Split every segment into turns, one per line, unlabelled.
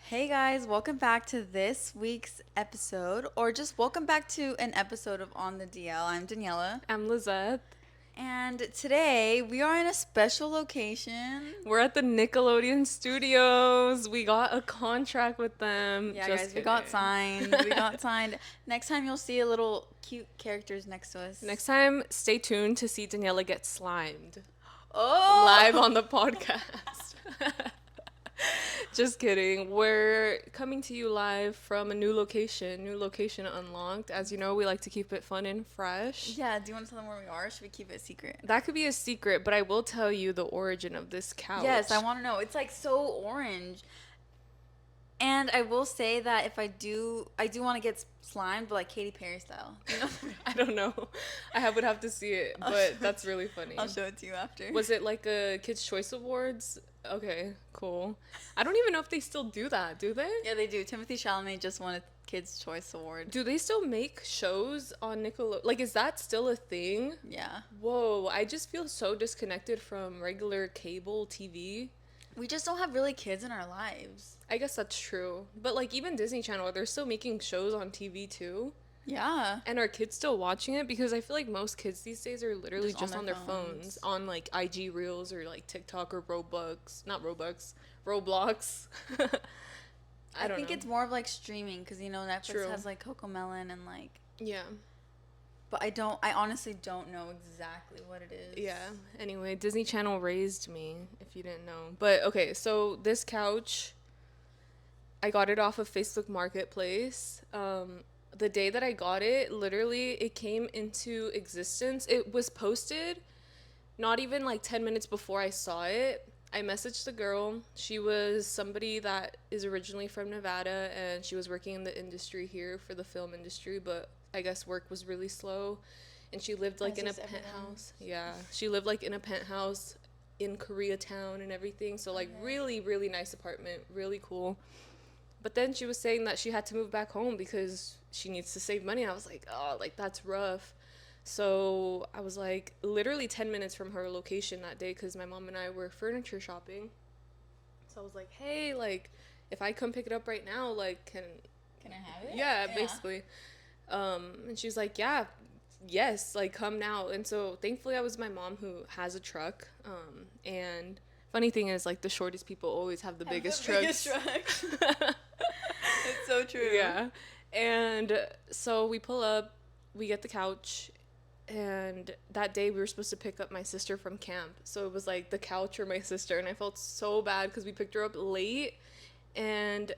Hey guys, welcome back to this week's episode, or just welcome back to an episode of On the DL. I'm Daniella,
I'm Lizeth.
and today we are in a special location.
We're at the Nickelodeon studios. We got a contract with them.
Yeah,
Just
guys, we
kidding.
got signed. We got signed. Next time you'll see a little cute characters next to us.
Next time, stay tuned to see Daniela get slimed
Oh!
live on the podcast. Just kidding. We're coming to you live from a new location unlocked. As you know, we like to keep it fun and fresh.
Yeah, do you want to tell them where we are? Should we keep it a secret?
That could be a secret, but I will tell you the origin of this couch.
Yes, I want to know. It's like so orange. And I will say that if I do want to get slimed, but like Katy Perry style. You know?
I don't know. Would have to see it, but that's really funny.
I'll show it to you after.
Was it like a Kids' Choice Awards? Okay, cool. I don't even know if they still do that, do they?
Yeah, they do. Timothy Chalamet just won a Kids' Choice Award.
Do they still make shows on Nickelodeon? Like, is that still a thing?
Yeah.
Whoa, I just feel so disconnected from regular cable TV.
We just don't have really kids in our lives.
I guess that's true. But, like, even Disney Channel, they're still making shows on TV, too.
Yeah.
And are kids still watching it? Because I feel like most kids these days are literally just on their phones. On, like, IG Reels or, like, TikTok or Roblox. Not Roblox. Roblox.
I think it's more of, like, streaming. Because, you know, Netflix has, like, Cocomelon and, like...
Yeah.
But I honestly don't know exactly what it is.
Yeah. Anyway, Disney Channel raised me, if you didn't know. But, okay, so this couch, I got it off of Facebook Marketplace. The day that I got it, literally, it came into existence. It was posted not even like 10 minutes before I saw it. I messaged the girl. She was somebody that is originally from Nevada, and she was working in the industry here for the film industry, but I guess work was really slow. And she lived like in a penthouse. Yeah. She lived like in a penthouse in Koreatown and everything. So like really, really nice apartment. Really cool. But then she was saying that she had to move back home because she needs to save money. I was like, oh, like that's rough. So I was like literally 10 minutes from her location that day because my mom and I were furniture shopping. So I was like, hey, like if I come pick it up right now, like can
I have it?
Yeah, basically. And she was like, yeah, yes, like come now. And so thankfully I was my mom who has a truck. And funny thing is like the shortest people always have the biggest trucks.
It's so true.
Yeah. And so we pull up, we get the couch, and that day we were supposed to pick up my sister from camp. So it was like the couch or my sister, and I felt so bad because we picked her up late, and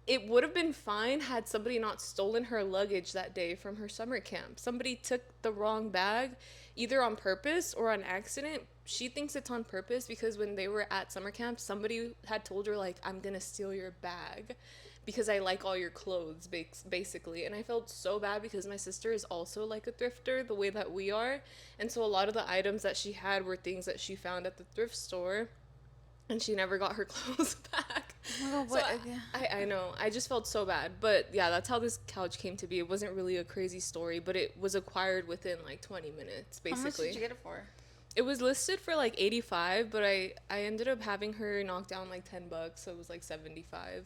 it would have been fine had somebody not stolen her luggage that day from her summer camp. Somebody took the wrong bag, either on purpose or on accident. She thinks it's on purpose because when they were at summer camp, somebody had told her, like, I'm gonna steal your bag because I like all your clothes, basically. And I felt so bad because my sister is also like a thrifter the way that we are. And so a lot of the items that she had were things that she found at the thrift store, and she never got her clothes back.
Oh,
so I know. I just felt so bad. But yeah, that's how this couch came to be. It wasn't really a crazy story, but it was acquired within like 20 minutes, basically. How much
did you get it for?
It was listed for like 85, but I ended up having her knock down like $10, so it was like 75.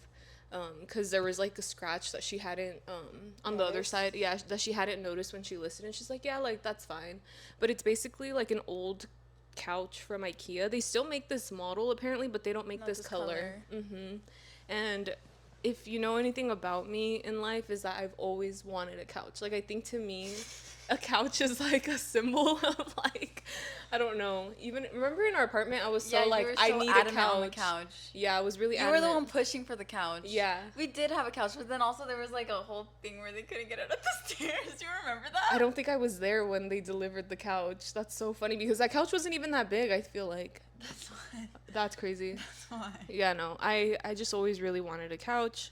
Because there was like a scratch that she hadn't on the other side, yeah, that she hadn't noticed when she listed, and she's like, yeah, like that's fine. But it's basically like an old couch from IKEA. They still make this model apparently, but they don't make this color. And if you know anything about me in life, is that I've always wanted a couch. Like I think to me a couch is like a symbol of like, I don't know. Even remember in our apartment, I was so like, I need a couch.
On the couch.
Yeah, I was really
adamant. You were the one pushing for the couch.
Yeah.
We did have a couch, but then also there was like a whole thing where they couldn't get out of the stairs. Do you remember that?
I don't think I was there when they delivered the couch. That's so funny because that couch wasn't even that big, I feel like.
That's why.
That's crazy.
That's why.
Yeah, no. I just always really wanted a couch.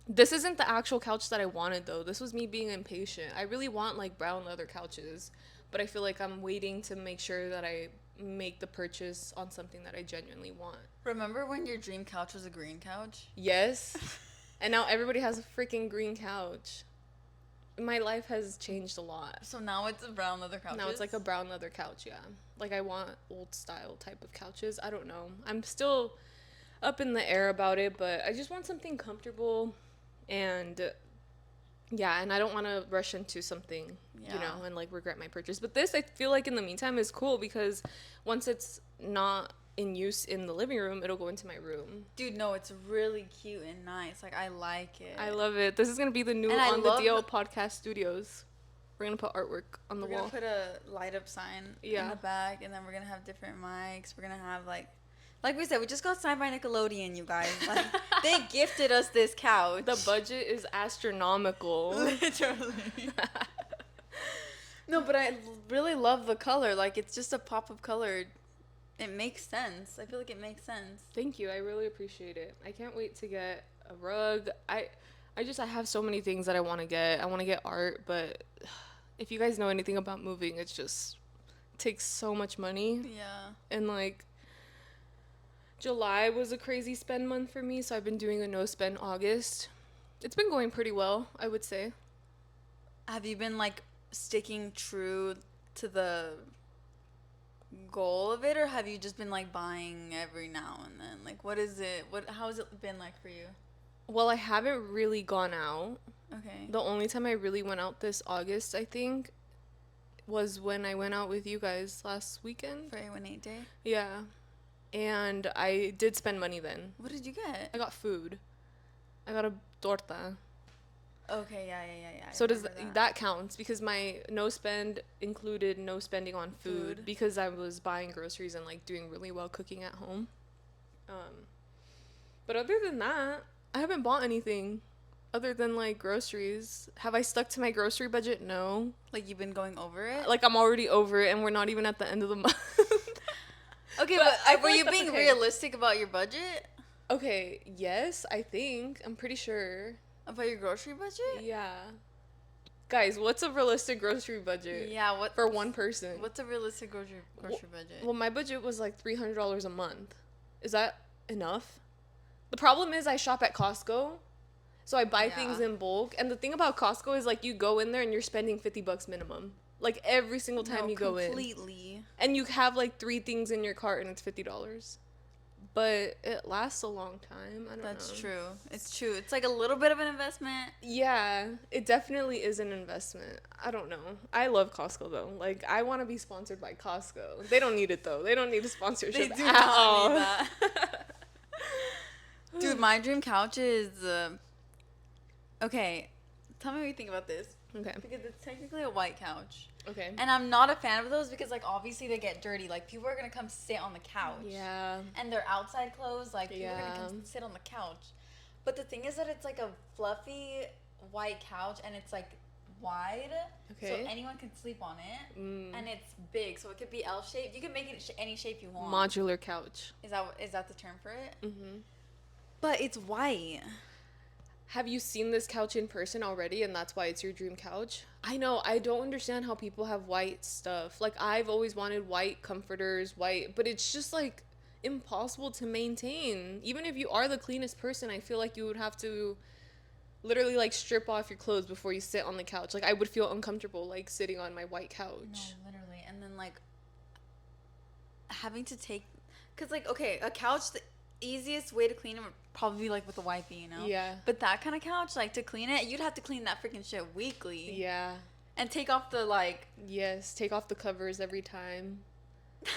This isn't the actual couch that I wanted, though. This was me being impatient. I really want, like, brown leather couches, but I feel like I'm waiting to make sure that I make the purchase on something that I genuinely want.
Remember when your dream couch was a green couch?
Yes. And now everybody has a freaking green couch. My life has changed a lot.
So now it's a brown leather couch?
Now it's, like, a brown leather couch, yeah. Like, I want old-style type of couches. I don't know. I'm still... up in the air about it, but I just want something comfortable and yeah, and I don't want to rush into something, you know, and like regret my purchase. But this, I feel like in the meantime is cool because once it's not in use in the living room, it'll go into my room.
Dude, no, it's really cute and nice. Like, I like it.
I love it. This is going to be the new
And I
On the
love
DL podcast studios. We're going to put artwork on the
We're
wall.
gonna put a light up sign in the back, and then we're gonna have different mics. We're gonna have like we said, we just got signed by Nickelodeon, you guys. Like, they gifted us this couch.
The budget is astronomical.
Literally. No, but I really love the color. Like, it's just a pop of color. It makes sense. I feel like it makes sense.
Thank you. I really appreciate it. I can't wait to get a rug. I have so many things that I want to get. I want to get art, but if you guys know anything about moving, it takes so much money.
Yeah.
And like July was a crazy spend month for me, so I've been doing a no spend August. It's been going pretty well, I would say.
Have you been like sticking true to the goal of it, or have you just been like buying every now and then? Like, what is it? How has it been like for you?
Well, I haven't really gone out.
Okay.
The only time I really went out this August, I think, was when I went out with you guys last weekend.
For A18 Day?
Yeah. And I did spend money then.
What did you get?
I got food. I got a torta.
Okay, yeah.
So does that counts because my no spend included no spending on food because I was buying groceries and like doing really well cooking at home. But other than that, I haven't bought anything other than like groceries. Have I stuck to my grocery budget? No.
Like, you've been going over it?
Like, I'm already over it and we're not even at the end of the month.
Okay, but were you being realistic about your budget?
Okay, yes, I think. I'm pretty sure.
About your grocery budget?
Yeah. Guys, what's a realistic grocery budget?
Yeah, what
for one person?
What's a realistic grocery budget?
Well, my budget was like $300 a month. Is that enough? The problem is I shop at Costco, so I buy things in bulk. And the thing about Costco is like you go in there and you're spending $50 minimum. Like every single time you go in.
Completely.
And you have like 3 things in your cart and it's $50. But it lasts a long time. I don't know.
That's true. It's true. It's like a little bit of an investment.
Yeah, it definitely is an investment. I don't know. I love Costco though. Like, I want to be sponsored by Costco. They don't need it though. They don't need a sponsorship
They do
at
not
all.
need that. Dude, my dream couch is okay. Tell me what you think about this.
Okay.
Because it's technically a white couch.
Okay.
And I'm not a fan of those because, like, obviously they get dirty. Like, people are going to come sit on the couch.
Yeah.
And they're outside clothes. Like, people are going to come sit on the couch. But the thing is that it's, like, a fluffy white couch and it's, like, wide. Okay. So anyone can sleep on it. And it's big. So it could be L-shaped. You can make it any shape you want.
Modular couch.
Is that the term for it? Mm-hmm. But it's white.
Have you seen this couch in person already and that's why it's your dream couch? I know, I don't understand how people have white stuff. Like, I've always wanted white comforters, but it's just like impossible to maintain. Even if you are the cleanest person, I feel like you would have to literally like strip off your clothes before you sit on the couch. Like, I would feel uncomfortable like sitting on my white couch.
No, literally. And then like having to cuz like, okay, a couch, the easiest way to clean it would probably be like with a wipey, you know?
Yeah.
But that kind of couch, like, to clean it, you'd have to clean that freaking shit weekly.
Yeah.
And take off the, like...
Yes, take off the covers every time.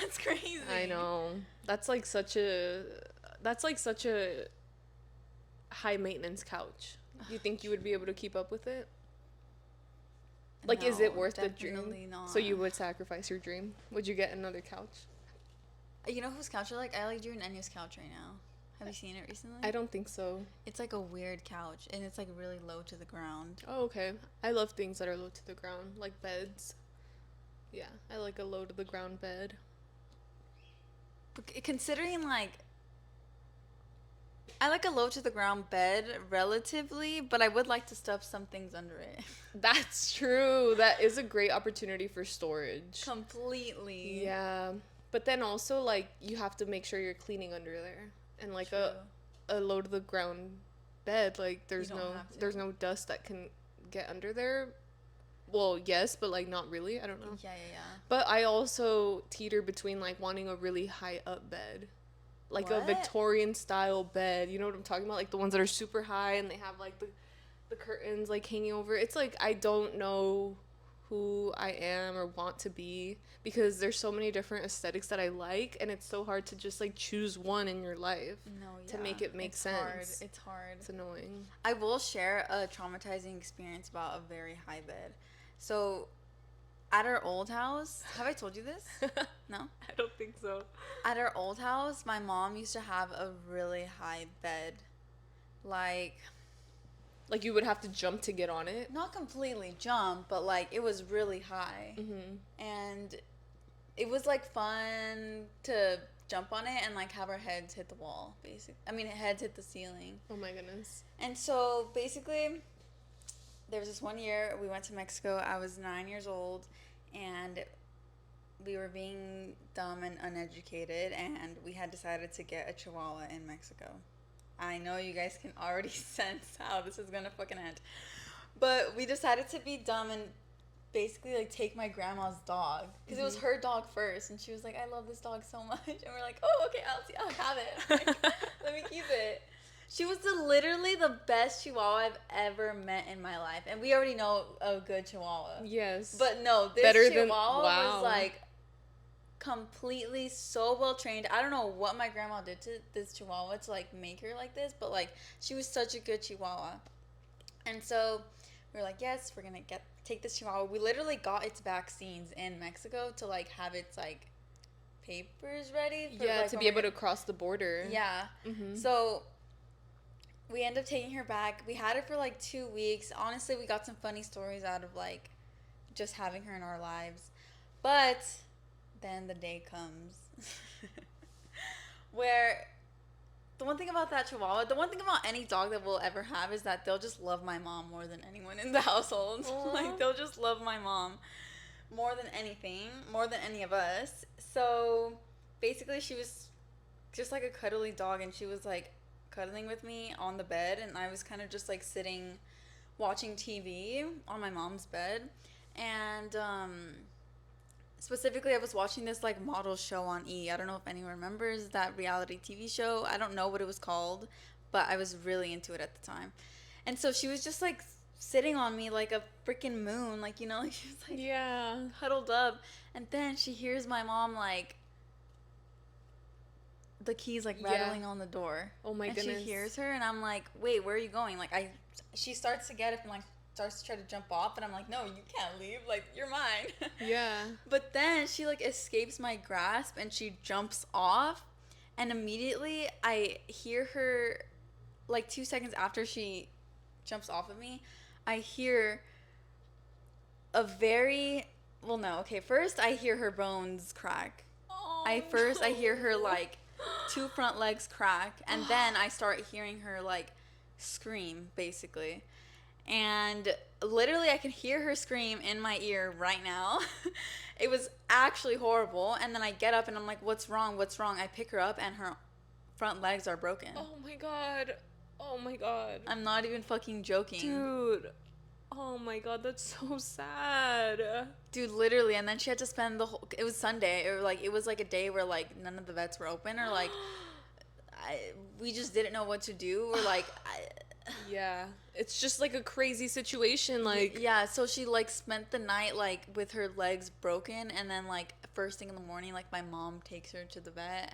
That's crazy.
I know. That's like such a high maintenance couch. Do you think you would be able to keep up with it? Like, is it worth the dream?
Not.
So you would sacrifice your dream? Would you get another couch?
You know whose couch I like? I like Drew and Enya's couch right now. Have you seen it recently?
I don't think so.
It's like a weird couch, and it's like really low to the ground.
Oh, okay. I love things that are low to the ground, like beds. Yeah, I like a low to the ground bed.
But considering, like, I like a low to the ground bed relatively, but I would like to stuff some things under it.
That's true. That is a great opportunity for storage.
Completely.
Yeah. But then also, like, you have to make sure you're cleaning under there. And, like, a low to the ground bed, like, there's no dust that can get under there. Well, yes, but, like, not really. I don't know.
Yeah.
But I also teeter between, like, wanting a really high up bed. like a Victorian style bed. You know what I'm talking about? Like the ones that are super high and they have like the curtains like hanging over. It's like I don't know who I am or want to be because there's so many different aesthetics that I like, and it's so hard to just like choose one in your life to make it make sense.
It's hard.
It's annoying.
I will share a traumatizing experience about a very high bed. So at our old house, have I told you this? No?
I don't think so.
At our old house, my mom used to have a really high bed.
Like you would have to jump to get on it?
Not completely jump, but like it was really high.
Mm-hmm.
And it was like fun to jump on it and like have our heads hit the wall, basically. I mean, heads hit the ceiling.
Oh my goodness.
And so basically, there was this one year we went to Mexico. I was 9 years old, and we were being dumb and uneducated, and we had decided to get a Chihuahua in Mexico. I know you guys can already sense how this is gonna fucking end. But we decided to be dumb and basically like take my grandma's dog. Because it was her dog first. And she was like, I love this dog so much. And we're like, oh, okay, I'll have it. Like, let me keep it. She was literally the best Chihuahua I've ever met in my life. And we already know a good Chihuahua.
Yes.
But no, this Chihuahua was like completely so well trained. I don't know what my grandma did to this Chihuahua to like make her like this, but like she was such a good Chihuahua. And so we were like, yes, we're gonna take this Chihuahua. We literally got its vaccines in Mexico to like have its like papers ready for,
like,
to
be able to cross the border.
Yeah. Mm-hmm. So we ended up taking her back. We had her for like 2 weeks. Honestly, we got some funny stories out of like just having her in our lives. But then the day comes where the one thing about that Chihuahua, the one thing about any dog that we'll ever have is that they'll just love my mom more than anyone in the household. Like, they'll just love my mom more than anything, more than any of us. So basically she was just like a cuddly dog, and she was like cuddling with me on the bed, and I was kind of just like sitting watching TV on my mom's bed. And specifically, I was watching this like model show on E. I don't know if anyone remembers that reality TV show. I don't know what it was called, but I was really into it at the time. And so she was just like sitting on me like a freaking moon, like, you know, like she was like huddled up. And then she hears my mom like the keys like rattling on the door.
Oh my goodness.
And she hears her, and I'm like, wait, where are you going? Like she starts to get up and like starts to try to jump off, and I'm like, no, you can't leave, like, you're mine.
Yeah.
But then she like escapes my grasp and she jumps off, and immediately I hear her, like 2 seconds after she jumps off of me, I hear a very first I hear her bones crack. I hear her like 2 front legs crack, and then I start hearing her like scream, basically. And literally I can hear her scream in my ear right now. It was actually horrible. And then I get up and I'm like, what's wrong? I pick her up and her front legs are broken.
Oh my god.
I'm not even fucking joking.
Dude. Oh my god, that's so sad.
Dude, literally. And then she had to spend it was Sunday, or like it was like a day where like none of the vets were open, or like we just didn't know what to do, or like
yeah, it's just like a crazy situation, like
yeah. So she like spent the night like with her legs broken, and then like first thing in the morning, like my mom takes her to the vet,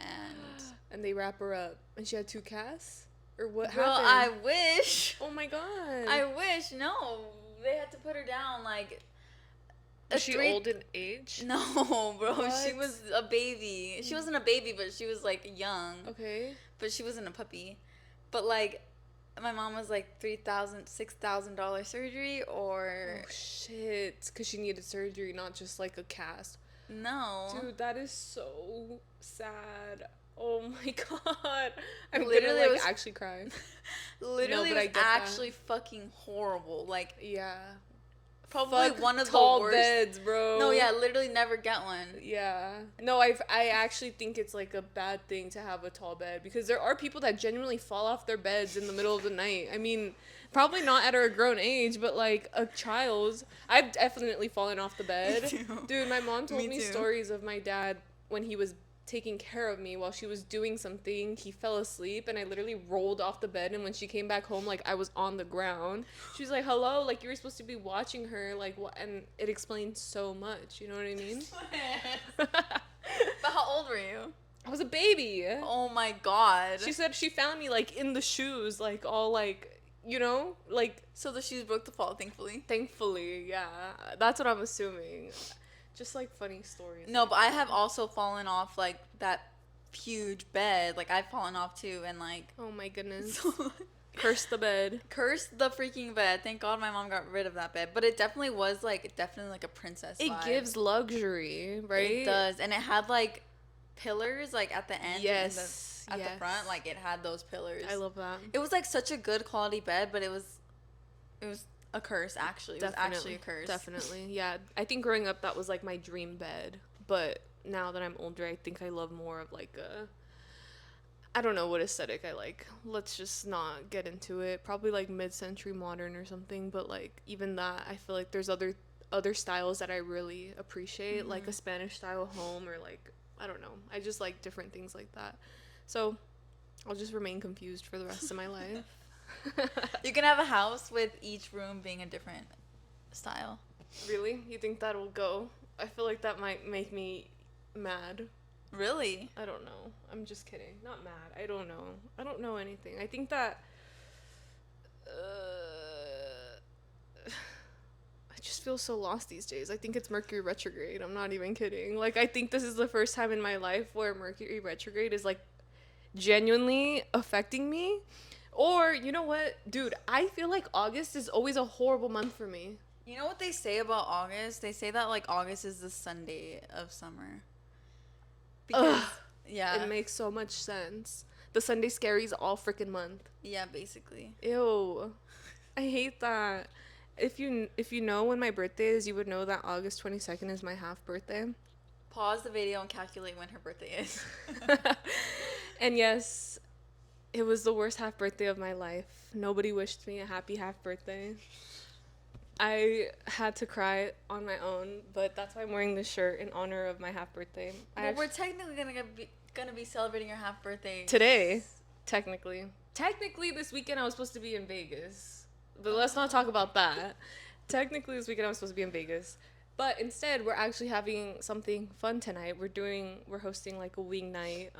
and they wrap her up, and she had 2 casts, or what
Girl,
happened?
I wish.
Oh my god.
I wish. No, they had to put her down like.
Was she old in age?
No, bro.
What?
She was a baby. She wasn't a baby, but she was like young.
Okay.
But she wasn't a puppy. But like, my mom was like $6,000 surgery, or
oh shit, because she needed surgery, not just like a cast.
No,
dude, that is so sad. Oh my god, I'm
literally
gonna like actually cry.
Literally, no, it was actually fucking horrible. Like,
yeah.
Probably one of
tall
the worst
beds, bro.
No, yeah, literally never get one.
Yeah. No, I actually think it's like a bad thing to have a tall bed, because there are people that genuinely fall off their beds in the middle of the night. I mean, probably not at a grown age, but like a child's. I've definitely fallen off the bed.
Me too.
Dude, my mom told me stories of my dad when he was taking care of me while she was doing something. He fell asleep and I literally rolled off the bed, and when she came back home, like, I was on the ground. She was like, hello, like, you were supposed to be watching her, like, what? And it explained so much, you know what I mean?
But how old were you?
I was a baby.
Oh my god.
She said she found me, like, in the shoes, like, all, like, you know, like.
So the shoes broke the fall, thankfully.
Thankfully, yeah. That's what I'm assuming. Just, like, funny stories.
No, but I have also fallen off, like, that huge bed. Like, I've fallen off, too, and, like.
Oh, my goodness. Curse the bed.
Curse the freaking bed. Thank God my mom got rid of that bed. But it definitely was, like, a princess vibe.
It gives luxury, right?
It does. And it had, like, pillars, like, at the end.
Yes.
At the front, like, it had those pillars.
I love that.
It was, like, such a good quality bed, but it was a curse, actually. It was actually a curse.
Definitely. Yeah. I think growing up, that was, like, my dream bed. But now that I'm older, I think I love more of, like, I don't know what aesthetic I like. Let's just not get into it. Probably, like, mid-century modern or something. But, like, even that, I feel like there's other styles that I really appreciate. Mm-hmm. Like a Spanish-style home, or, like, I don't know. I just like different things like that. So I'll just remain confused for the rest of my life.
You can have a house with each room being a different style.
Really? You think that'll go? I feel like that might make me mad.
Really?
I don't know. I'm just kidding. Not mad. I don't know. I don't know anything. I think that I just feel so lost these days. I think it's Mercury retrograde. I'm not even kidding. Like, I think this is the first time in my life where Mercury retrograde is, like, genuinely affecting me. Or, you know what? Dude, I feel like August is always a horrible month for me.
You know what they say about August? They say that, like, August is the Sunday of summer. Because, yeah.
It makes so much sense. The Sunday scaries all freaking month.
Yeah, basically.
Ew. I hate that. If you know when my birthday is, you would know that August 22nd is my half birthday.
Pause the video and calculate when her birthday is.
And yes, it was the worst half birthday of my life. Nobody wished me a happy half birthday. I had to cry on my own, but that's why I'm wearing this shirt in honor of my half birthday.
Well, we're technically gonna be celebrating your half birthday
today. Technically, this weekend I was supposed to be in Vegas, but let's not talk about that. Technically, this weekend I was supposed to be in Vegas, but instead we're actually having something fun tonight. We're hosting, like, a wing night.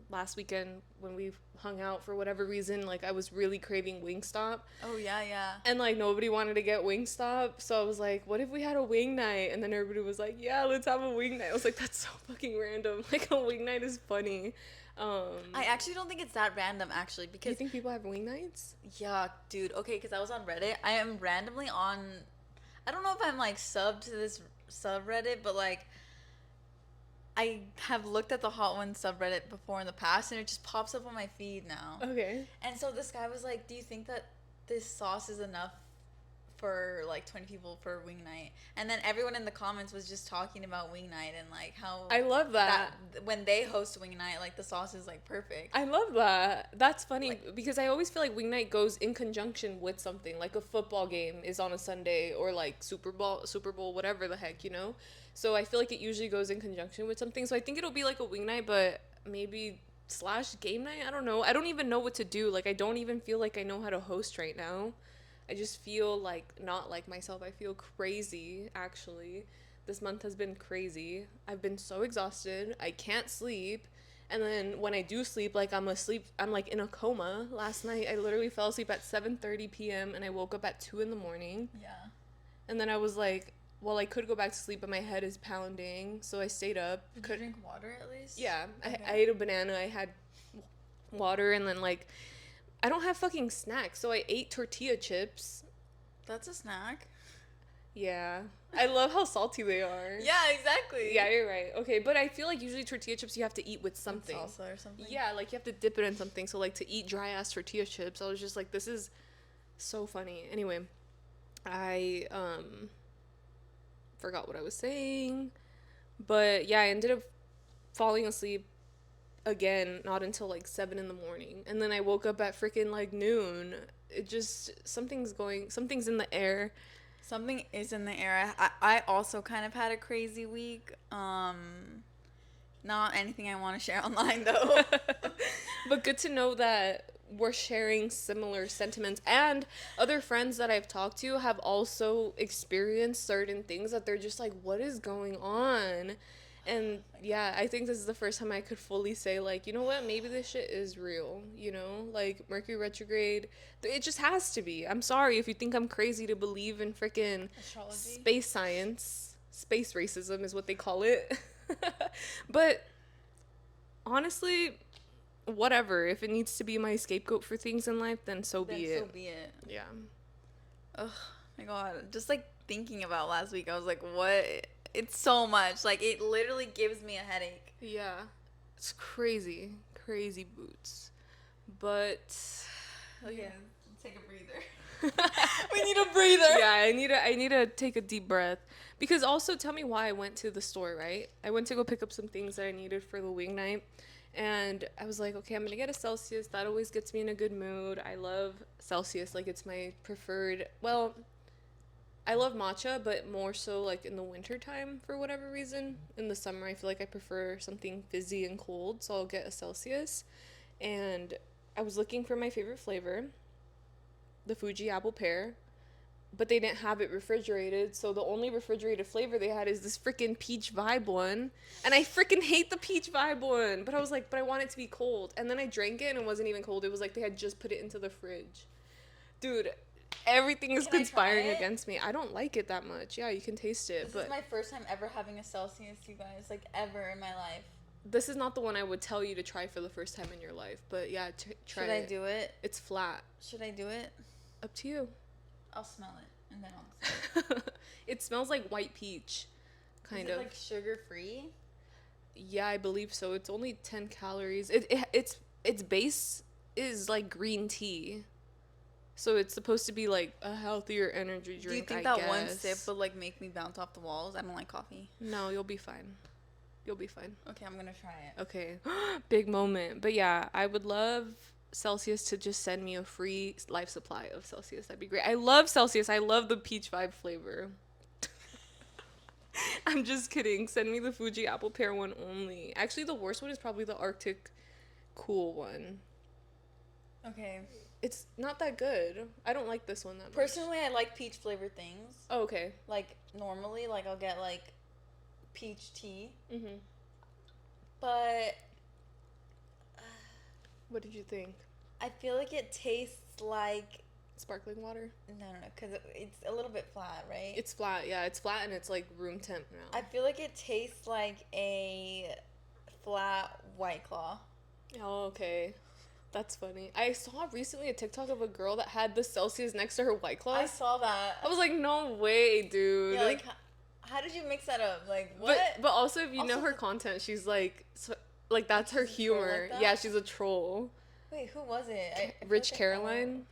Last weekend when we hung out, for whatever reason, like, I was really craving Wingstop.
Oh yeah.
And, like, nobody wanted to get Wingstop, so I was like, what if we had a wing night? And then everybody was like, yeah, let's have a wing night. I was like, that's so fucking random. Like, a wing night is funny.
I actually don't think it's that random, actually, because
you think people have wing nights?
Yeah, dude. Okay, because I was on Reddit. I am randomly on, I don't know if I'm, like, subbed to this subreddit, but, like, I have looked at the Hot Ones subreddit before in the past, and it just pops up on my feed now.
Okay.
And so this guy was like, do you think that this sauce is enough for, like, 20 people for wing night? And then everyone in the comments was just talking about wing night and, like, how
I love that
when they host wing night, like, the sauce is, like, perfect.
I love that. That's funny, like, because I always feel like wing night goes in conjunction with something, like a football game is on a Sunday, or, like, Super Bowl, whatever the heck, you know? So I feel like it usually goes in conjunction with something. So I think it'll be like a wing night, but maybe / game night. I don't know. I don't even know what to do. Like, I don't even feel like I know how to host right now. I just feel like not like myself. I feel crazy, actually. This month has been crazy. I've been so exhausted. I can't sleep. And then when I do sleep, like, I'm like in a coma. Last night, I literally fell asleep at 7:30 p.m. and I woke up at 2 a.m.
Yeah.
And then I was like, well, I could go back to sleep, but my head is pounding. So I stayed up.
Did you drink water at least?
Yeah.
Okay.
I ate a banana. I had water, and then, like, I don't have fucking snacks, so I ate tortilla chips.
That's a snack.
Yeah. I love how salty they are.
Yeah, exactly.
Yeah, you're right. Okay, but I feel like usually tortilla chips you have to eat with something.
With salsa or something?
Yeah, like, you have to dip it in something. So, like, to eat dry-ass tortilla chips, I was just like, this is so funny. Anyway, I forgot what I was saying. But, yeah, I ended up falling asleep again, not until, like, 7 a.m. And then I woke up at freaking, like, noon. It just, something's in the air.
Something is in the air. I also kind of had a crazy week. Not anything I want to share online, though.
But good to know that we're sharing similar sentiments, and other friends that I've talked to have also experienced certain things that they're just like, what is going on? And yeah, I think this is the first time I could fully say, like, you know what, maybe this shit is real, you know, like Mercury retrograde, it just has to be. I'm sorry if you think I'm crazy to believe in freaking space science. Space racism is what they call it. But honestly, whatever. If it needs to be my scapegoat for things in life, then so be it.
So be it.
Yeah.
Oh my god. Just like thinking about last week, I was like, what? It's so much. Like, it literally gives me a headache.
Yeah. It's crazy. Crazy boots. But
okay, take a breather. We need a breather.
Yeah, I need to take a deep breath. Because also, tell me why I went to the store, right? I went to go pick up some things that I needed for the wing night. And I was like, okay, I'm going to get a Celsius. That always gets me in a good mood. I love Celsius. Like, it's my preferred. Well, I love matcha, but more so, like, in the winter time for whatever reason. In the summer, I feel like I prefer something fizzy and cold. So I'll get a Celsius. And I was looking for my favorite flavor, the Fuji apple pear. But they didn't have it refrigerated, so the only refrigerated flavor they had is this freaking peach vibe one. And I freaking hate the peach vibe one. But I was like, but I want it to be cold. And then I drank it, and it wasn't even cold. It was like they had just put it into the fridge. Dude, everything is conspiring against me. I don't like it that much. Yeah, you can taste it.
This is my first time ever having a Celsius, you guys. Like, ever in my life.
This is not the one I would tell you to try for the first time in your life. But yeah, try it.
Should I do it?
It's flat.
Should I do it?
Up to you.
I'll smell it, and then I'll decide.
It smells like white peach, kind of.
Is it, like, sugar-free?
Yeah, I believe so. It's only 10 calories. Its base is, like, green tea. So it's supposed to be, like, a healthier energy drink,
Do you think that one sip would, like, make me bounce off the walls? I don't like coffee.
No, you'll be fine. You'll be fine.
Okay, I'm gonna try it.
Okay. Big moment. But, yeah, I would love Celsius to just send me a free life supply of Celsius. That'd be great. I love Celsius. I love the peach vibe flavor. I'm just kidding. Send me the Fuji apple pear one only. Actually, the worst one is probably the Arctic cool one.
Okay.
It's not that good. I don't like this one that much.
Personally, I like peach flavored things.
Oh, okay.
Like, normally, like, I'll get, like, peach tea.
Mm-hmm.
But
what did you think?
I feel like it tastes like
sparkling water.
No, because it's a little bit flat, right?
It's flat, yeah. It's flat and it's like room temp now.
I feel like it tastes like a flat White Claw.
Oh, okay. That's funny. I saw recently a TikTok of a girl that had the Celsius next to her White Claw.
I saw that.
I was like, no way, dude.
Yeah, like, how did you mix that up? Like, what?
But also, if you know her content, she's like, like that's her humor. Like that? Yeah, she's a troll.
Wait, who was it?
Rich Caroline.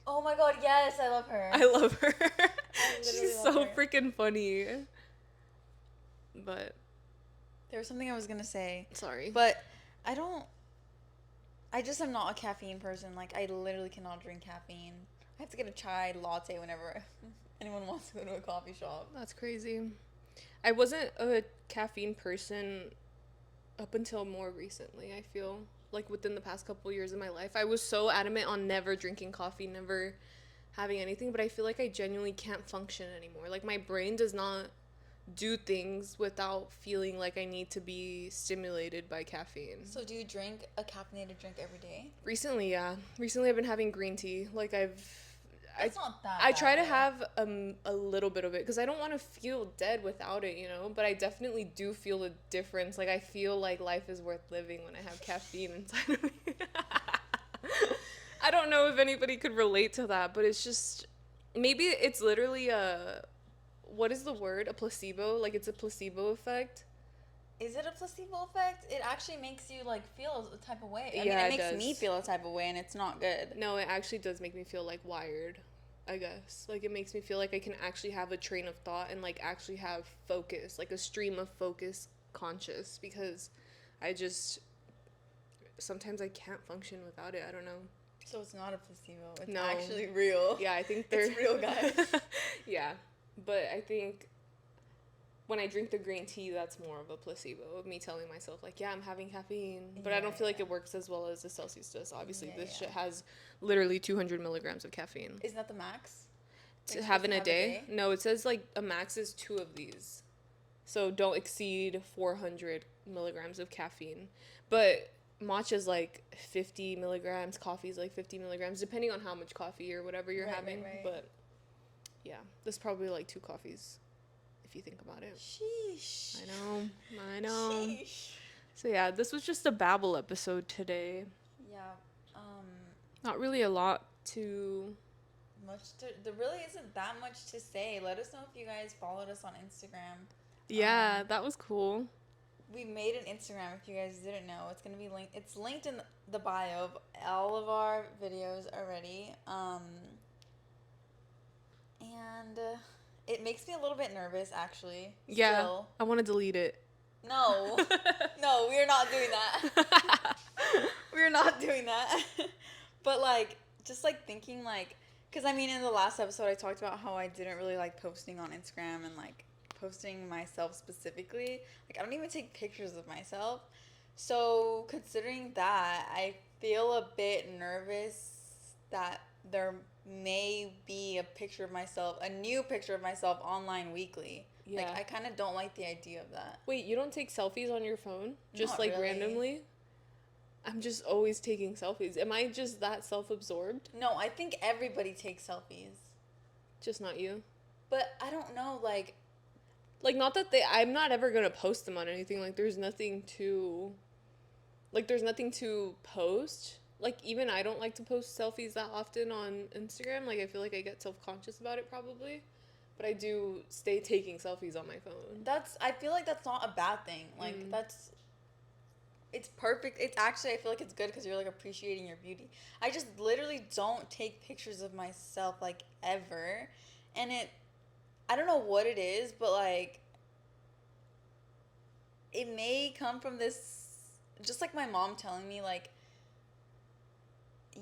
Oh my god, yes, I love her.
I love her. She's so freaking funny. But
there was something I was gonna say.
Sorry.
But I just am not a caffeine person. Like, I literally cannot drink caffeine. I have to get a chai latte whenever anyone wants to go to a coffee shop.
That's crazy. I wasn't a caffeine person up until more recently, I feel. Like, within the past couple years of my life. I was so adamant on never drinking coffee, never having anything, but I feel like I genuinely can't function anymore. Like, my brain does not do things without feeling like I need to be stimulated by caffeine.
So do you drink a caffeinated drink every day?
Recently, yeah. Recently, I've been having green tea. Like,
It's not that
I try to have a little bit of it because I don't want to feel dead without it, you know? But I definitely do feel a difference. Like, I feel like life is worth living when I have caffeine inside of me. I don't know if anybody could relate to that, but it's just... Maybe it's literally a... What is the word? A placebo? Like, it's a placebo effect?
Is it a placebo effect? It actually makes you, like, feel a type of way. I
mean,
it makes me feel a type of way, and it's not good.
No, it actually does make me feel, like, wired, I guess. Like, it makes me feel like I can actually have a train of thought and, like, actually have focus, like, a stream of focus conscious, because I just... Sometimes I can't function without it. I don't know.
So it's not a placebo. It's actually real.
Yeah, I think
it's real, guys.
Yeah. But I think when I drink the green tea, that's more of a placebo of me telling myself, like, yeah, I'm having caffeine. But I don't feel like it works as well as the Celsius does. Obviously, this shit has literally 200 milligrams of caffeine.
Isn't that the max?
To have in a day? No, it says, like, a max is 2 of these. So don't exceed 400 milligrams of caffeine. But matcha's like 50 milligrams, coffee's like 50 milligrams, depending on how much coffee or whatever you're having. Right. But, yeah, there's probably, like, 2 coffees. If you think about it.
Sheesh.
I know. Sheesh. So yeah, this was just a babble episode today.
Yeah.
Not really a lot to.
There really isn't that much to say. Let us know if you guys followed us on Instagram.
Yeah, that was cool.
We made an Instagram. If you guys didn't know, it's gonna be linked. It's linked in the bio of all of our videos already. And. It makes me a little bit nervous, actually.
Yeah,
still.
I want to delete it.
No, we are not doing that. We're not doing that. But, like, just, like, thinking, like... Because, I mean, in the last episode, I talked about how I didn't really like posting on Instagram and, like, posting myself specifically. Like, I don't even take pictures of myself. So, considering that, I feel a bit nervous that there may be a new picture of myself online weekly. Yeah. Like, I kind of don't like the idea of that.
Wait, you don't take selfies on your phone? Just, like, really. Randomly? I'm just always taking selfies. Am I just that self-absorbed?
No, I think everybody takes selfies.
Just not you?
But I don't know, like...
Like, not that I'm not ever gonna post them on anything. Like, there's nothing to post. Like, even I don't like to post selfies that often on Instagram. Like, I feel like I get self-conscious about it probably. But I do stay taking selfies on my phone.
I feel like that's not a bad thing. Like, it's perfect. It's actually, I feel like it's good because you're, like, appreciating your beauty. I just literally don't take pictures of myself, like, ever. And I don't know what it is, but, like, it may come from this, just like my mom telling me, like,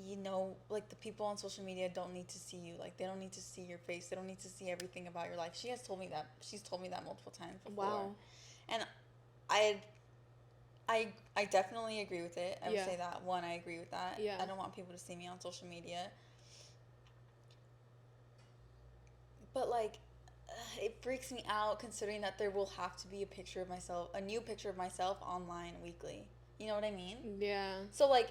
you know, like, the people on social media don't need to see you. Like, they don't need to see your face. They don't need to see everything about your life. She's told me that multiple times before. Wow. And I definitely agree with it. I would say that. One, I agree with that. Yeah. I don't want people to see me on social media. But, like, it freaks me out considering that there will have to be a new picture of myself online weekly. You know what I mean? Yeah. So, like,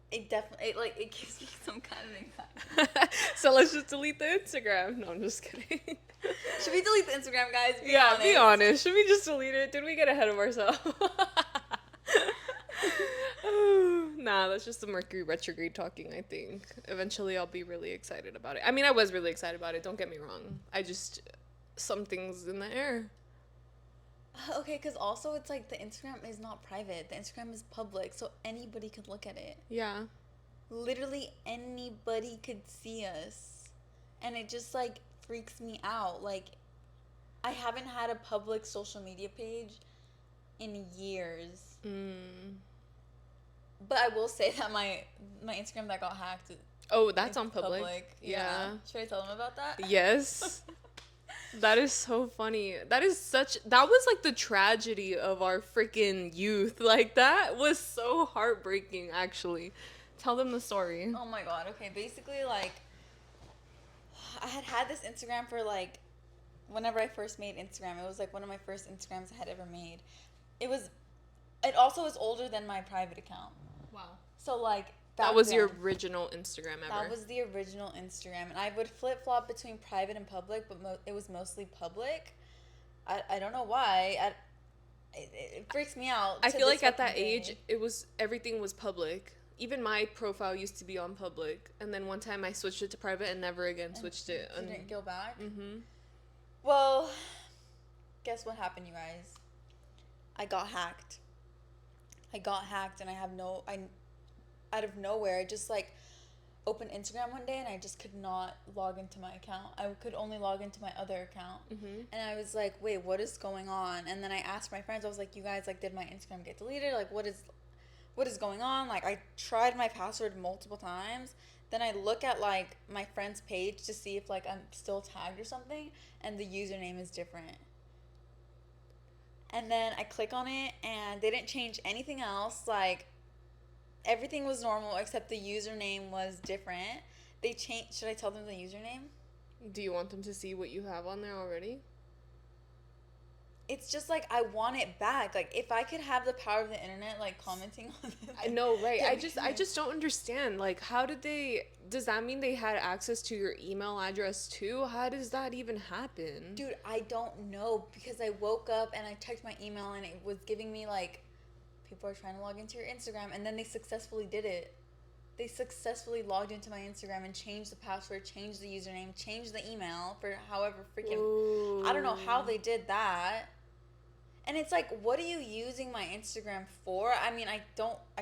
it definitely, it gives me some kind of anxiety.
So let's just delete the Instagram. No, I'm just kidding.
Should we delete the Instagram, guys?
Be honest. Should we just delete it? Did we get ahead of ourselves? Nah, that's just the Mercury retrograde talking, I think. Eventually I'll be really excited about it. I mean, I was really excited about it, don't get me wrong. Something's in the air.
Okay, because also it's like the Instagram is not private. The Instagram is public, so anybody could look at it. Yeah. Literally anybody could see us. And it just, like, freaks me out. Like, I haven't had a public social media page in years. But I will say that my Instagram that got hacked.
Oh, that's on public.
Yeah. Should I tell them about that?
Yes. That is so funny. That was like the tragedy of our freaking youth. Like, that was so heartbreaking, actually. Tell them the story.
Oh my god. Okay, basically, like, I had this Instagram for, like, whenever I first made Instagram. It was, like, one of my first Instagrams I had ever made. It also was older than my private account. Wow. So, like,
that was your original Instagram ever.
That was the original Instagram. And I would flip-flop between private and public, but it was mostly public. I don't know why. It freaks me out.
I feel like at that age, everything was public. Even my profile used to be on public. And then one time I switched it to private and never again switched it.
You didn't go back? Mm-hmm. Well, guess what happened, you guys? I got hacked. And out of nowhere, I just, like, opened Instagram one day and I just could not log into my account. I could only log into my other account. Mm-hmm. And I was like, wait, what is going on? And then I asked my friends, I was like, you guys, like, did my Instagram get deleted? Like, what what is going on? Like, I tried my password multiple times. Then I look at, like, my friend's page to see if, like, I'm still tagged or something, and the username is different. And then I click on it, and they didn't change anything else. Like, everything was normal except the username was different. They changed. Should I tell them the username?
Do you want them to see what you have on there already?
It's just like I want it back. Like, if I could have the power of the internet, like commenting on it.
I know, right? I just don't understand. Like, how did they? Does that mean they had access to your email address too? How does that even happen?
Dude, I don't know, because I woke up and I checked my email and it was giving me like, people are trying to log into your Instagram, and then they successfully did it. They successfully logged into my Instagram and changed the password, changed the username, changed the email for however freaking... Ooh. I don't know how they did that. And it's like, what are you using my Instagram for? I mean, I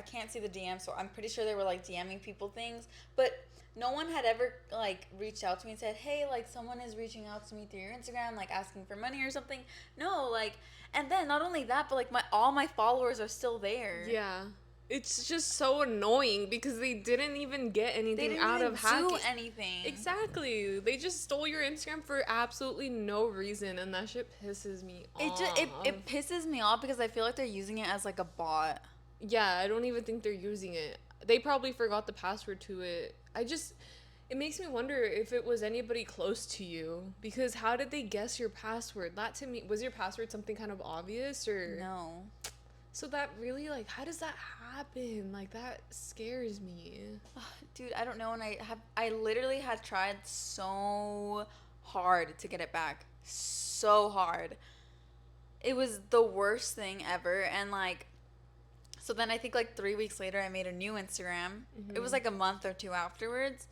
can't see the DM, so I'm pretty sure they were like DMing people things. But no one had ever like reached out to me and said, hey, like someone is reaching out to me through your Instagram, like asking for money or something. No, like, and then not only that, but like all my followers are still there.
Yeah. It's just so annoying because they didn't even get anything out of hacking.
They didn't do anything.
Exactly. They just stole your Instagram for absolutely no reason, and that shit pisses me off.
It pisses me off because I feel like they're using it as like a bot.
Yeah, I don't even think they're using it. They probably forgot the password to it. It makes me wonder if it was anybody close to you, because how did they guess your password? That to me, was your password something kind of obvious or?
No.
So that really, like, how does that happen? Like, that scares me.
Dude, I don't know. And I literally had tried so hard to get it back. So hard. It was the worst thing ever. And, like, so then I think, like, 3 weeks later, I made a new Instagram. Mm-hmm. It was, like, a month or two afterwards.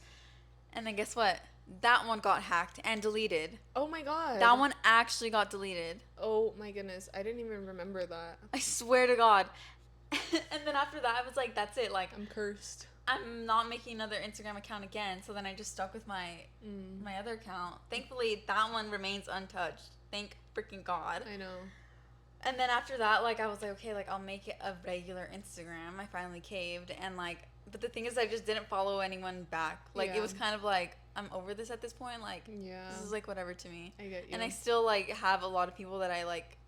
And then guess what? That one got hacked and deleted.
Oh my god.
That one actually got deleted.
Oh my goodness. I didn't even remember that.
I swear to God. And then after that, I was like, that's it. Like,
I'm cursed.
I'm not making another Instagram account again. So then I just stuck with my other account. Thankfully, that one remains untouched. Thank freaking God.
I know.
And then after that, like, I was like, okay, like, I'll make it a regular Instagram. I finally caved. And, like, but the thing is, I just didn't follow anyone back. Like, It was kind of like, I'm over this at this point. Like, this is, like, whatever to me.
I get you.
And I still, like, have a lot of people that I, like,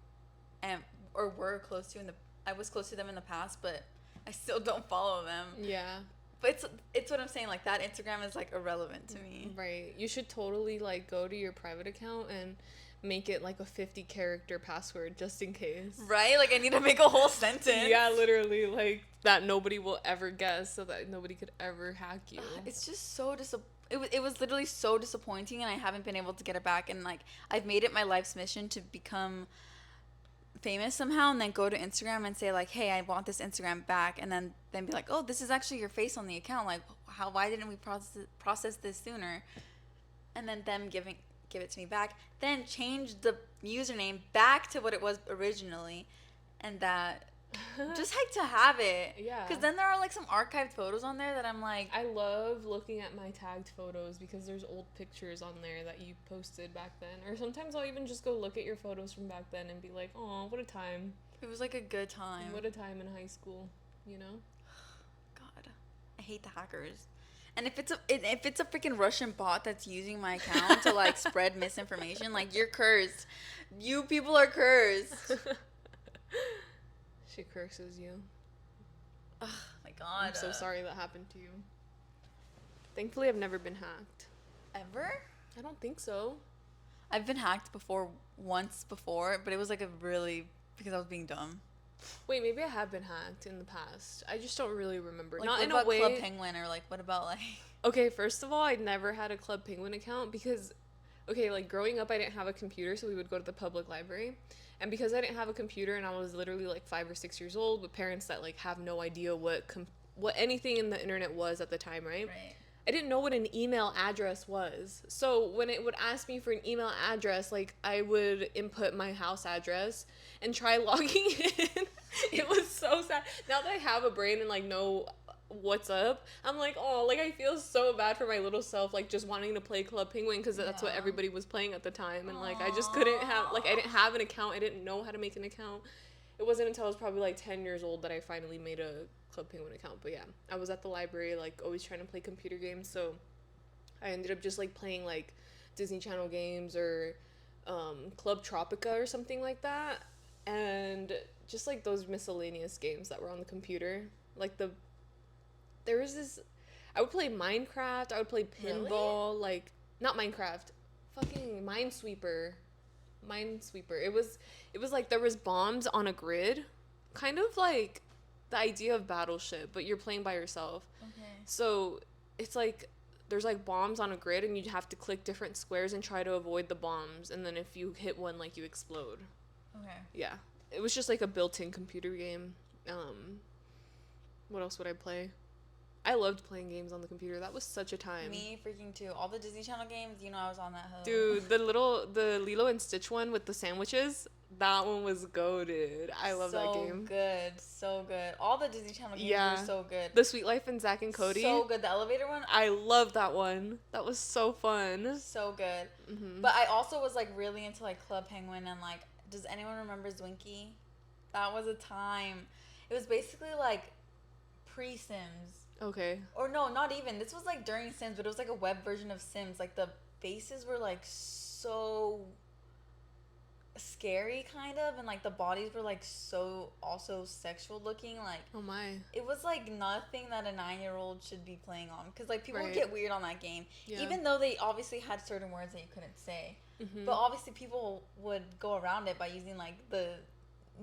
am or were close to I was close to them in the past, but I still don't follow them.
Yeah.
But it's what I'm saying. Like, that Instagram is, like, irrelevant to me.
Right. You should totally, like, go to your private account and make it like a 50-character password just in case.
Right? Like, I need to make a whole sentence.
Yeah, literally, like, that nobody will ever guess, so that nobody could ever hack you.
It's just so it was literally so disappointing, and I haven't been able to get it back. And, like, I've made it my life's mission to become famous somehow, and then go to Instagram and say, like, hey, I want this Instagram back, and then be like, oh, this is actually your face on the account. Like, why didn't we process this sooner? And then them give it to me back, then change the username back to what it was originally, and that just like to have it.
Yeah,
because then there are like some archived photos on there that I'm like,
I love looking at my tagged photos because there's old pictures on there that you posted back then, or sometimes I'll even just go look at your photos from back then and be like, oh, what a time.
It was like a good time.
What a time in high school, you know?
God, I hate the hackers. And if it's a freaking Russian bot that's using my account to, like, spread misinformation, like, you're cursed. You people are cursed.
She curses you.
Oh, my God.
I'm so sorry that happened to you. Thankfully, I've never been hacked.
Ever?
I don't think so.
I've been hacked once before, but it was, like, because I was being dumb.
Wait, maybe I have been hacked in the past. I just don't really remember.
Like,
not in
a way.
Club
Penguin, or like, what about like?
Okay, first of all, I never had a Club Penguin account because, okay, like growing up, I didn't have a computer, so we would go to the public library, and because I didn't have a computer and I was literally like 5 or 6 years old with parents that like have no idea what anything in the internet was at the time, right?
Right.
I didn't know what an email address was. So when it would ask me for an email address, like I would input my house address and try logging in. It was so sad. Now that I have a brain and like know what's up, I'm like, oh, like I feel so bad for my little self, like just wanting to play Club Penguin because that's what everybody was playing at the time. And like I just couldn't have, like I didn't have an account. I didn't know how to make an account. It wasn't until I was probably like 10 years old that I finally made a Club Penguin account, but yeah, I was at the library, like, always trying to play computer games, so I ended up just, like, playing, like, Disney Channel games or Club Tropica or something like that, and just, like, those miscellaneous games that were on the computer. Like, there was this, I would play Minecraft, I would play pinball, really? Like, not Minecraft, fucking Minesweeper. It was like there was bombs on a grid, kind of like the idea of Battleship, but you're playing by yourself. Okay. So it's like there's like bombs on a grid, and you have to click different squares and try to avoid the bombs, and then if you hit one, like, you explode. Okay. Yeah, it was just like a built-in computer game. What else would I play? I loved playing games on the computer. That was such a time.
Me freaking too. All the Disney Channel games, you know, I was on that hoe.
Dude, the Lilo and Stitch one with the sandwiches, that one was goated. I love that game.
So good. All the Disney Channel games were so good.
The Sweet Life and Zack and Cody.
So good. The elevator one.
I love that one. That was so fun.
So good. Mm-hmm. But I also was, like, really into, like, Club Penguin and, like, does anyone remember Zwinky? That was a time. It was basically, like, pre-Sims.
Okay.
Or no, not even. This was, like, during Sims, but it was, like, a web version of Sims. Like, the faces were, like, so scary, kind of, and, like, the bodies were, like, so also sexual looking. Like,
oh my,
it was, like, nothing that a 9-year-old should be playing on, because, like, people would get weird on that game, even though they obviously had certain words that you couldn't say. Mm-hmm. But obviously people would go around it by using, like, the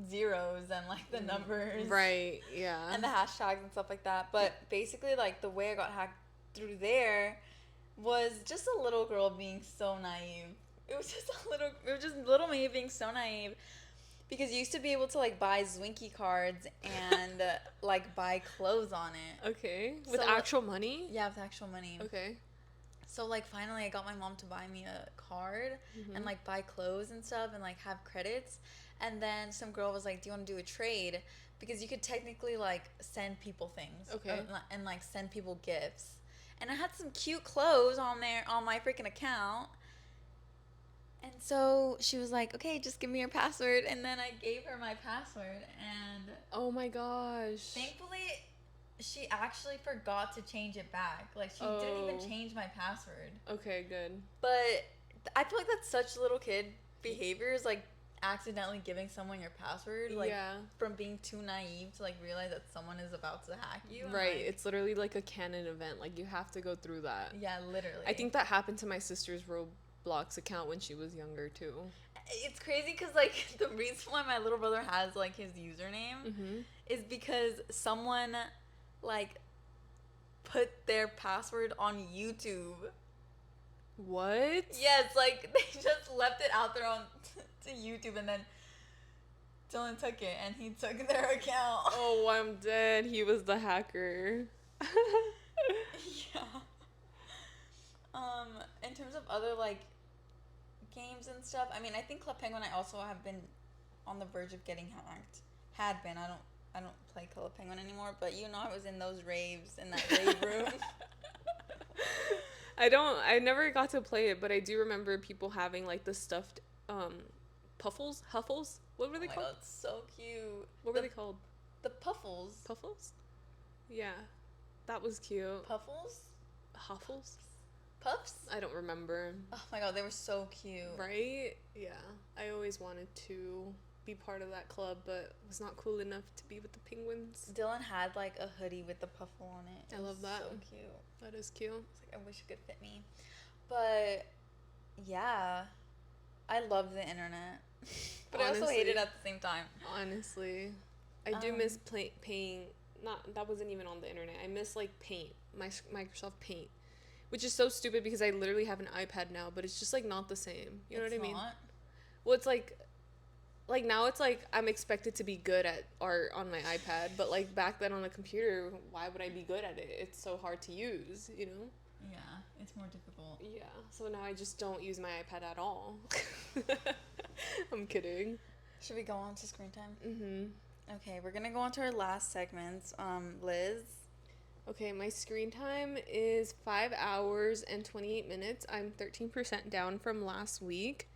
zeros and, like, the numbers,
right? Yeah,
and the hashtags and stuff like that. But basically, like, the way I got hacked through there was just a little girl being so naive. It was just little me being so naive, because you used to be able to, like, buy Zwinky cards and like, buy clothes on it.
Okay, with actual money.
Yeah, with actual money.
Okay.
So, like, finally I got my mom to buy me a card, mm-hmm. and, like, buy clothes and stuff and, like, have credits. And then some girl was like, do you want to do a trade? Because you could technically, like, send people things.
Okay.
And, like, send people gifts. And I had some cute clothes on there on my freaking account. And so she was like, okay, just give me your password. And then I gave her my password. And
oh my gosh.
Thankfully, she actually forgot to change it back. Like, she didn't even change my password.
Okay, good.
But I feel like that's such little kid behaviors, like, accidentally giving someone your password, like, from being too naive to, like, realize that someone is about to hack you.
Right.
Like,
it's literally like a canon event. Like, you have to go through that.
Yeah, literally.
I think that happened to my sister's Roblox account when she was younger, too.
It's crazy because, like, the reason why my little brother has, like, his username mm-hmm. is because someone, like, put their password on YouTube.
What?
Yes, like, they just left it out there on to YouTube, and then Dylan took it, and he took their account.
Oh, I'm dead. He was the hacker.
Yeah. In terms of other, like, games and stuff, I mean, I think Club Penguin, I also have been on the verge of getting hacked. Had been. I don't play Club Penguin anymore, but you know, I was in those raves, in that rave room.
I never got to play it, but I do remember people having, like, the stuffed Huffles? What were they called?
Oh my god, so cute.
What were they called?
The Puffles.
Puffles? Yeah. That was cute.
Puffles?
Huffles?
Puffs?
I don't remember.
Oh my god, they were so cute.
Right? Yeah. I always wanted to be part of that club, but was not cool enough to be with the penguins.
Dylan had, like, a hoodie with the puffle on it.
I love that.
So cute.
That is cute.
It's like, I wish it could fit me. But yeah, I love the internet, but honestly, I also hate it at the same time.
Honestly, I do miss paying. Not that wasn't even on the internet. I miss, like, Paint, Microsoft Paint, which is so stupid because I literally have an iPad now, but it's just, like, not the same. You know what I mean? Well, it's like now it's like I'm expected to be good at art on my iPad, but, like, back then on the computer, why would I be good at it? It's so hard to use, you know?
Yeah, it's more difficult.
Yeah, so now I just don't use my iPad at all. I'm kidding.
Should we go on to screen time?
Mm-hmm.
Okay, we're gonna go on to our last segments. Liz?
Okay, my screen time is 5 hours and 28 minutes. I'm 13% down from last week.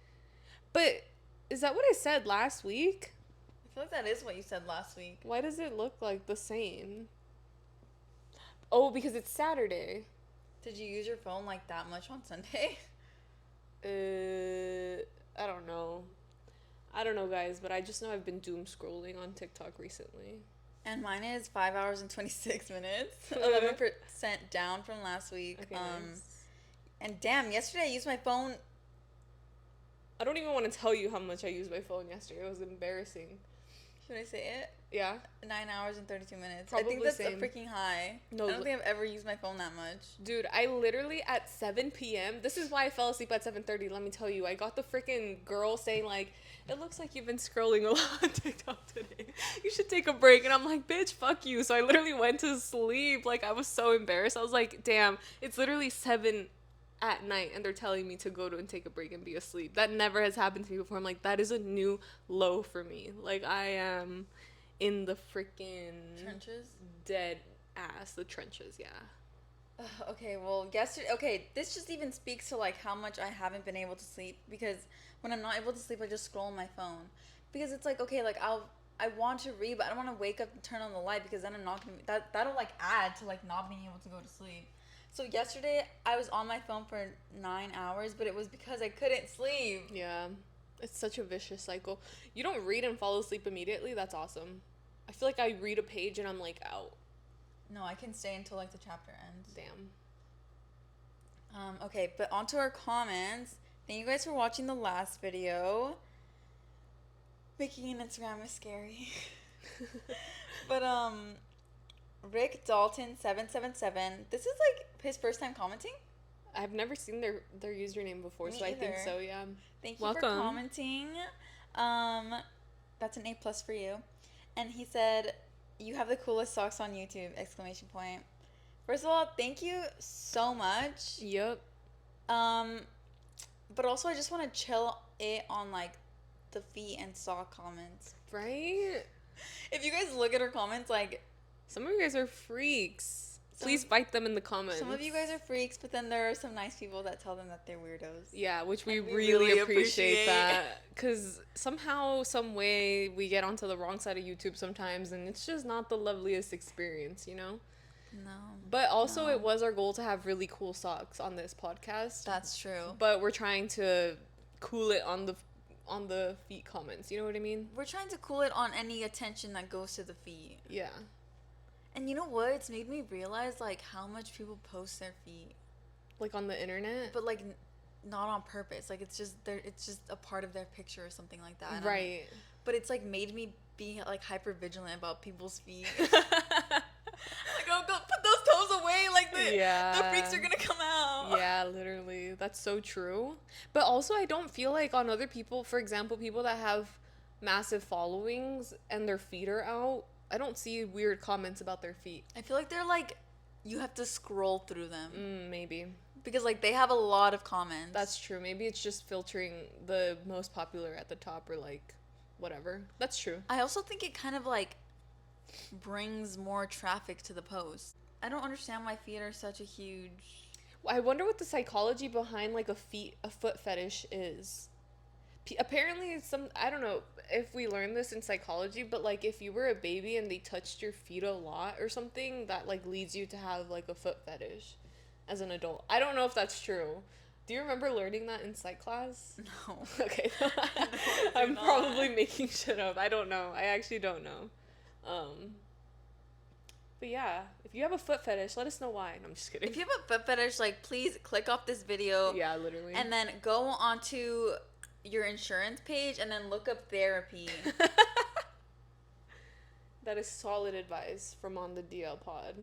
But is that what I said last week?
I feel like that is what you said last week.
Why does it look like the same? Oh, because it's Saturday.
Did you use your phone like that much on Sunday?
I don't know. I don't know, guys, but I just know I've been doom scrolling on TikTok recently.
And mine is 5 hours and 26 minutes. 11% down from last week.
Okay, nice.
And damn, yesterday I used my phone.
I don't even want to tell you how much I used my phone yesterday. It was embarrassing.
Should I say it?
Yeah.
9 hours and 32 minutes.
Probably
I think that's
same.
a freaking high.
No,
I don't think I've ever used my phone that much.
Dude, I literally at 7 p.m. This is why I fell asleep at 7:30. Let me tell you. I got the freaking girl saying like, it looks like you've been scrolling a lot on TikTok today. You should take a break. And I'm like, bitch, fuck you. So I literally went to sleep. Like, I was so embarrassed. I was like, damn, it's literally 7 at night and they're telling me to go to and take a break and be asleep. That never has happened to me before. I'm like, that is a new low for me. Like, I am in the freaking
trenches,
dead ass, the trenches. Yeah.
Okay, well, yesterday, okay, this just even speaks to like how much I haven't been able to sleep, because when I'm not able to sleep I just scroll on my phone, because it's like, okay, like I want to read, but I don't want to wake up and turn on the light, because then I'm not gonna, that'll like add to like not being able to go to sleep. So yesterday I was on my phone for 9 hours, but it was because I couldn't sleep.
Yeah. It's such a vicious cycle. You don't read and fall asleep immediately? That's awesome. I feel like I read a page and I'm like out.
No, I can stay until like the chapter ends.
Damn.
Okay, but onto our comments. Thank you guys for watching the last video. Making an Instagram is scary. But Rick Dalton 777. This is like his first time commenting.
I've never seen their username before,
Me
so
either.
I think so, yeah.
Thank you for commenting. That's an A+ for you. And he said, "You have the coolest socks on YouTube!" Exclamation point. First of all, thank you so much.
Yep.
But also I just want to chill it on like the feet and sock comments.
Right?
If you guys look at our comments, like,
some of you guys are freaks. Please fight them in the comments.
Some of you guys are freaks, but then there are some nice people that tell them that they're weirdos.
Yeah, which we really appreciate that. Because somehow, some way, we get onto the wrong side of YouTube sometimes, and it's just not the loveliest experience, you know?
No.
But also, it was our goal to have really cool socks on this podcast.
That's true.
But we're trying to cool it on the feet comments. You know what I mean?
We're trying to cool it on any attention that goes to the feet.
Yeah.
And you know what? It's made me realize, like, how much people post their feet.
Like, on the internet?
But, like, not on purpose. Like, it's just a part of their picture or something like that.
Right.
But it's, like, made me be, like, hyper vigilant about people's feet. Like, oh, go put those toes away. Like, the freaks are gonna come out.
Yeah, literally. That's so true. But also, I don't feel like on other people, for example, people that have massive followings and their feet are out, I don't see weird comments about their feet.
I feel like they're like, you have to scroll through them.
Maybe.
Because like they have a lot of comments.
That's true. Maybe it's just filtering the most popular at the top or like whatever. That's true.
I also think it kind of like brings more traffic to the post. I don't understand why feet are such a huge...
I wonder what the psychology behind like a foot fetish is. Apparently it's I don't know if we learned this in psychology, but like if you were a baby and they touched your feet a lot or something, that like leads you to have like a foot fetish as an adult. I don't know if that's true. Do you remember learning that in psych class?
No.
Okay. I'm probably making shit up. I don't know. I actually don't know. But yeah, if you have a foot fetish, let us know why. No, I'm just kidding.
If you have a foot fetish, like please click off this video.
Yeah, literally.
And then go onto your insurance page and then look up therapy.
That is solid advice from On the DL Pod.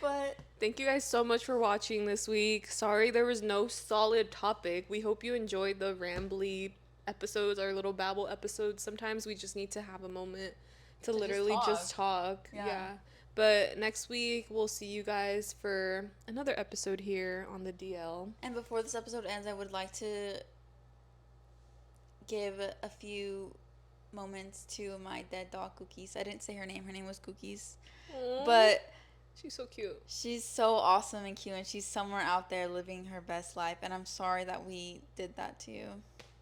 But
thank you guys so much for watching this week. Sorry there was no solid topic. We hope you enjoyed the rambly episodes, our little babble episodes. Sometimes we just need to have a moment to literally just talk. Yeah. But next week we'll see you guys for another episode here on the DL.
And before this episode ends, I would like to give a few moments to my dead dog Cookies. I didn't say her name. Her name was Cookies.
Aww.
But
she's so cute.
She's so awesome and cute, and she's somewhere out there living her best life, and I'm sorry that we did that to you.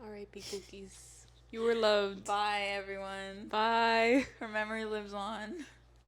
R.I.P. Cookies. You were loved.
Bye, everyone.
Bye.
Her memory lives on.